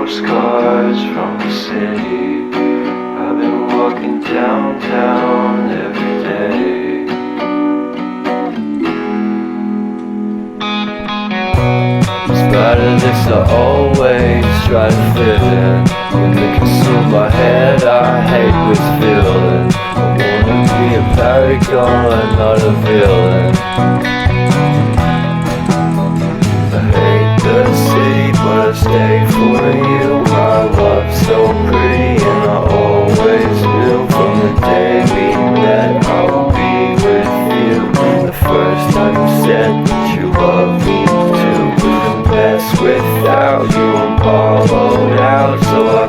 postcards from the city. I've been walking downtown every day. In spite of this, I always try to fit in. When they consume my head, I hate this feeling. I wanna be a paragon, not a villain. I hate the city, but I stay for you. My love's so pretty, and I always knew from the day we met I will be with you. The first time you said that you love me too. Couldn't mess without you, I'm hollowed out, so I